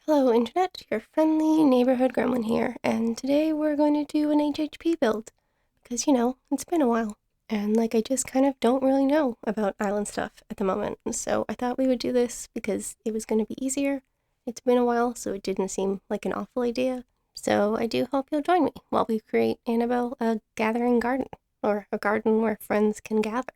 Hello Internet, your friendly neighborhood gremlin here, and today we're going to do an HHP build, because it's been a while, and I just kind of don't really know about island stuff at the moment, so I thought we would do this because it was going to be easier. It's been a while, so it didn't seem like an awful idea, so I do hope you'll join me while we create Annabelle a gathering garden, or a garden where friends can gather.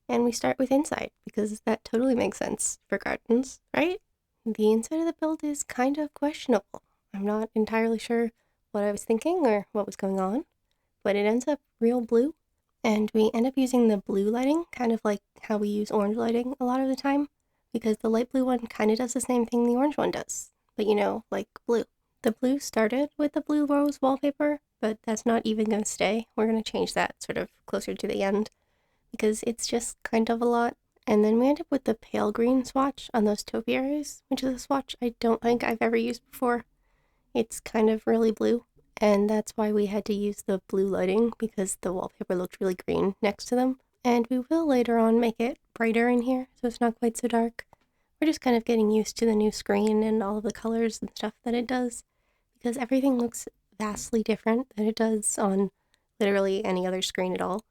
And we start with inside, because that totally makes sense for gardens, right? The inside of the build is kind of questionable. I'm not entirely sure what I was thinking or what was going on, but it ends up real blue. And we end up using the blue lighting, kind of like how we use orange lighting a lot of the time, because the light blue one kind of does the same thing the orange one does, but like blue. The blue started with the blue rose wallpaper, but that's not even going to stay. We're going to change that sort of closer to the end because it's just kind of a lot. And then we end up with the pale green swatch on those topiaries, which is a swatch I don't think I've ever used before. It's kind of really blue, and that's why we had to use the blue lighting because the wallpaper looked really green next to them. And we will later on make it brighter in here, so it's not quite so dark. We're just kind of getting used to the new screen and all of the colors and stuff that it does, because everything looks vastly different than it does on literally any other screen at all.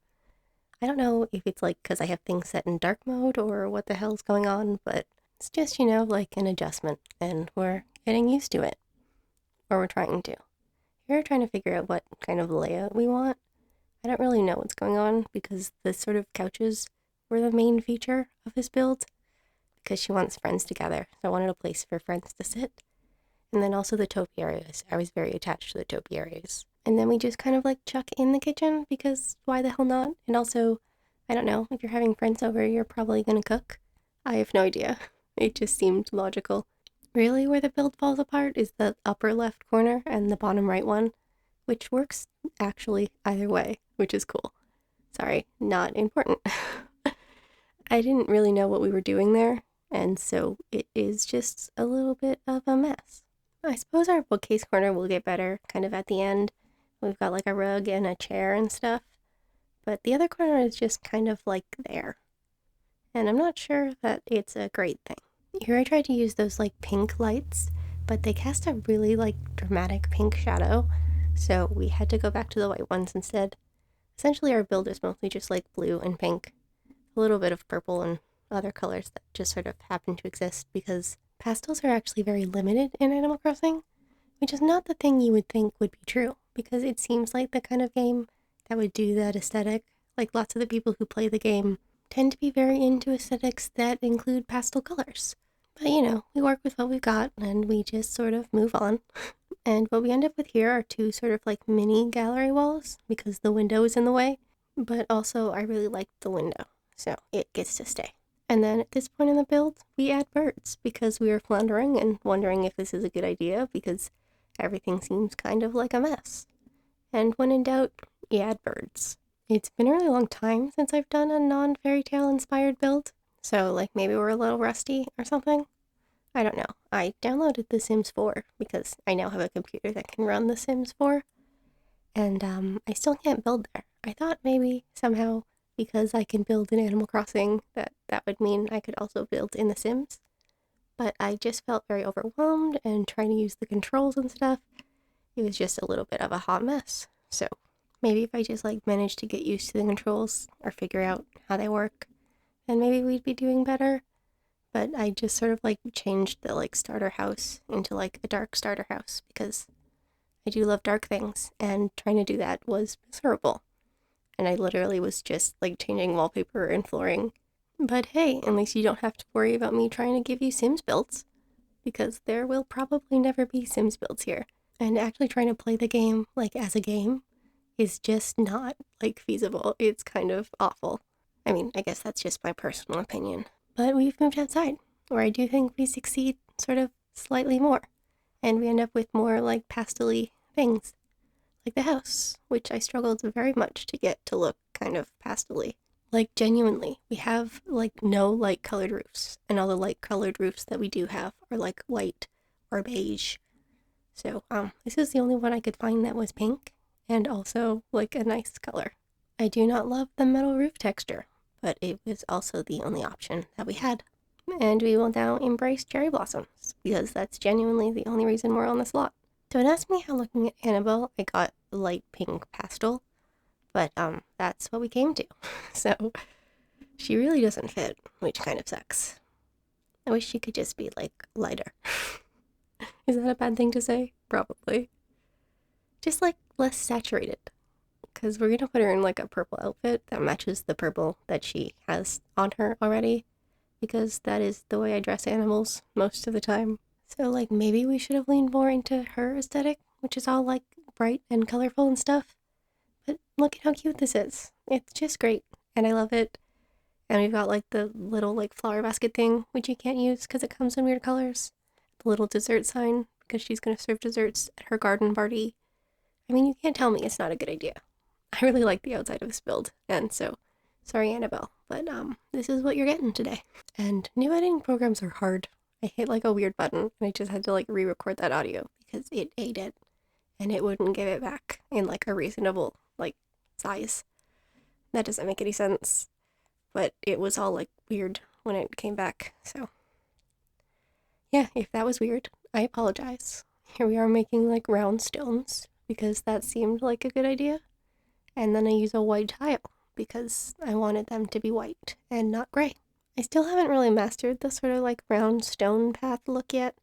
I don't know if it's because I have things set in dark mode or what the hell's going on, but it's just, like an adjustment, and we're getting used to it. Or we're trying to. We're trying to figure out what kind of layout we want. I don't really know what's going on because the sort of couches were the main feature of this build because she wants friends together. So I wanted a place for friends to sit. And then also the topiaries. I was very attached to the topiaries. And then we just kind of chuck in the kitchen because why the hell not? And also, I don't know, if you're having friends over, you're probably gonna cook. I have no idea. It just seemed logical. Really, where the build falls apart is the upper left corner and the bottom right one, which works actually either way, which is cool. Sorry, not important. I didn't really know what we were doing there, and so it is just a little bit of a mess. I suppose our bookcase corner will get better kind of at the end. We've got a rug and a chair and stuff, but the other corner is just kind of there. And I'm not sure that it's a great thing. Here I tried to use those pink lights, but they cast a really dramatic pink shadow, so we had to go back to the white ones instead. Essentially, our build is mostly just blue and pink, a little bit of purple and other colors that just sort of happen to exist because pastels are actually very limited in Animal Crossing, which is not the thing you would think would be true because it seems like the kind of game that would do that aesthetic. Lots of the people who play the game tend to be very into aesthetics that include pastel colors. But we work with what we've got and we just sort of move on. And what we end up with here are two sort of mini gallery walls because the window is in the way. But also, I really like the window, so it gets to stay. And then at this point in the build, we add birds because we were floundering and wondering if this is a good idea because everything seems kind of like a mess. And when in doubt, you add birds. It's been a really long time since I've done a non-fairy tale inspired build, so maybe we're a little rusty or something. I don't know. I downloaded The Sims 4 because I now have a computer that can run The Sims 4, and I still can't build there. I thought maybe somehow because I can build in Animal Crossing that would mean I could also build in The Sims, but I just felt very overwhelmed and trying to use the controls and stuff. It was just a little bit of a hot mess. So maybe if I just manage to get used to the controls or figure out how they work, then maybe we'd be doing better. But I just sort of changed the starter house into a dark starter house because I do love dark things, and trying to do that was miserable. And I literally was just changing wallpaper and flooring. But hey, at least you don't have to worry about me trying to give you Sims builds, because there will probably never be Sims builds here. And actually trying to play the game as a game is just not feasible. It's kind of awful. I mean, I guess that's just my personal opinion. But we've moved outside, where I do think we succeed sort of slightly more. And we end up with more pastel-y things, like the house, which I struggled very much to get to look kind of pastel-y. Genuinely, we have no light colored roofs, and all the light colored roofs that we do have are white or beige. So, this is the only one I could find that was pink, and also a nice color. I do not love the metal roof texture, but it was also the only option that we had. and we will now embrace cherry blossoms, because that's genuinely the only reason we're on this lot. Don't ask me how looking at Annabelle I got light pink pastel, but that's what we came to. So she really doesn't fit, which kind of sucks. I wish she could just be like lighter. Is that a bad thing to say? Probably. Just like less saturated. Because we're gonna put her in like a purple outfit that matches the purple that she has on her already. Because that is the way I dress animals most of the time. So like maybe we should have leaned more into her aesthetic, which is all like bright and colorful and stuff. But look at how cute this is. It's just great. And I love it. And we've got like the little like flower basket thing, which you can't use because it comes in weird colors. The little dessert sign, because she's going to serve desserts at her garden party. I mean, you can't tell me it's not a good idea. I really like the outside of this build. And so, sorry Annabelle, but this is what you're getting today. And new editing programs are hard. I hit like a weird button and I just had to like re-record that audio because it ate it and it wouldn't give it back in like a reasonable like size. That doesn't make any sense. But it was all like weird when it came back. So yeah, if that was weird, I apologize. Here we are making like round stones because that seemed like a good idea. And then I use a white tile because I wanted them to be white and not gray. I still haven't really mastered the sort of like round stone path look yet,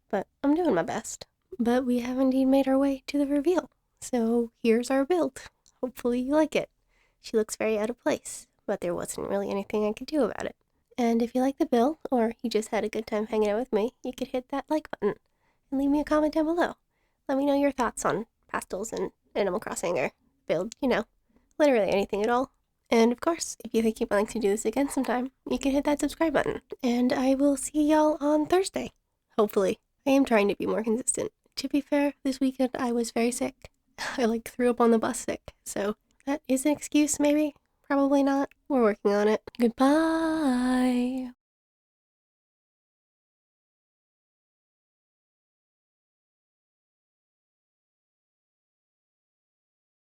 but I'm doing my best. But we have indeed made our way to the reveal. So here's our build. Hopefully you like it. She looks very out of place, but there wasn't really anything I could do about it. And if you like the build, or you just had a good time hanging out with me, you could hit that like button and leave me a comment down below. Let me know your thoughts on pastels and Animal Crossing or build, literally anything at all. And of course, if you think you'd like to do this again sometime, you can hit that subscribe button. And I will see y'all on Thursday. Hopefully. I am trying to be more consistent. To be fair, this weekend I was very sick. I like threw up on the bus sick. So that is an excuse maybe. Probably not. We're working on it. Goodbye.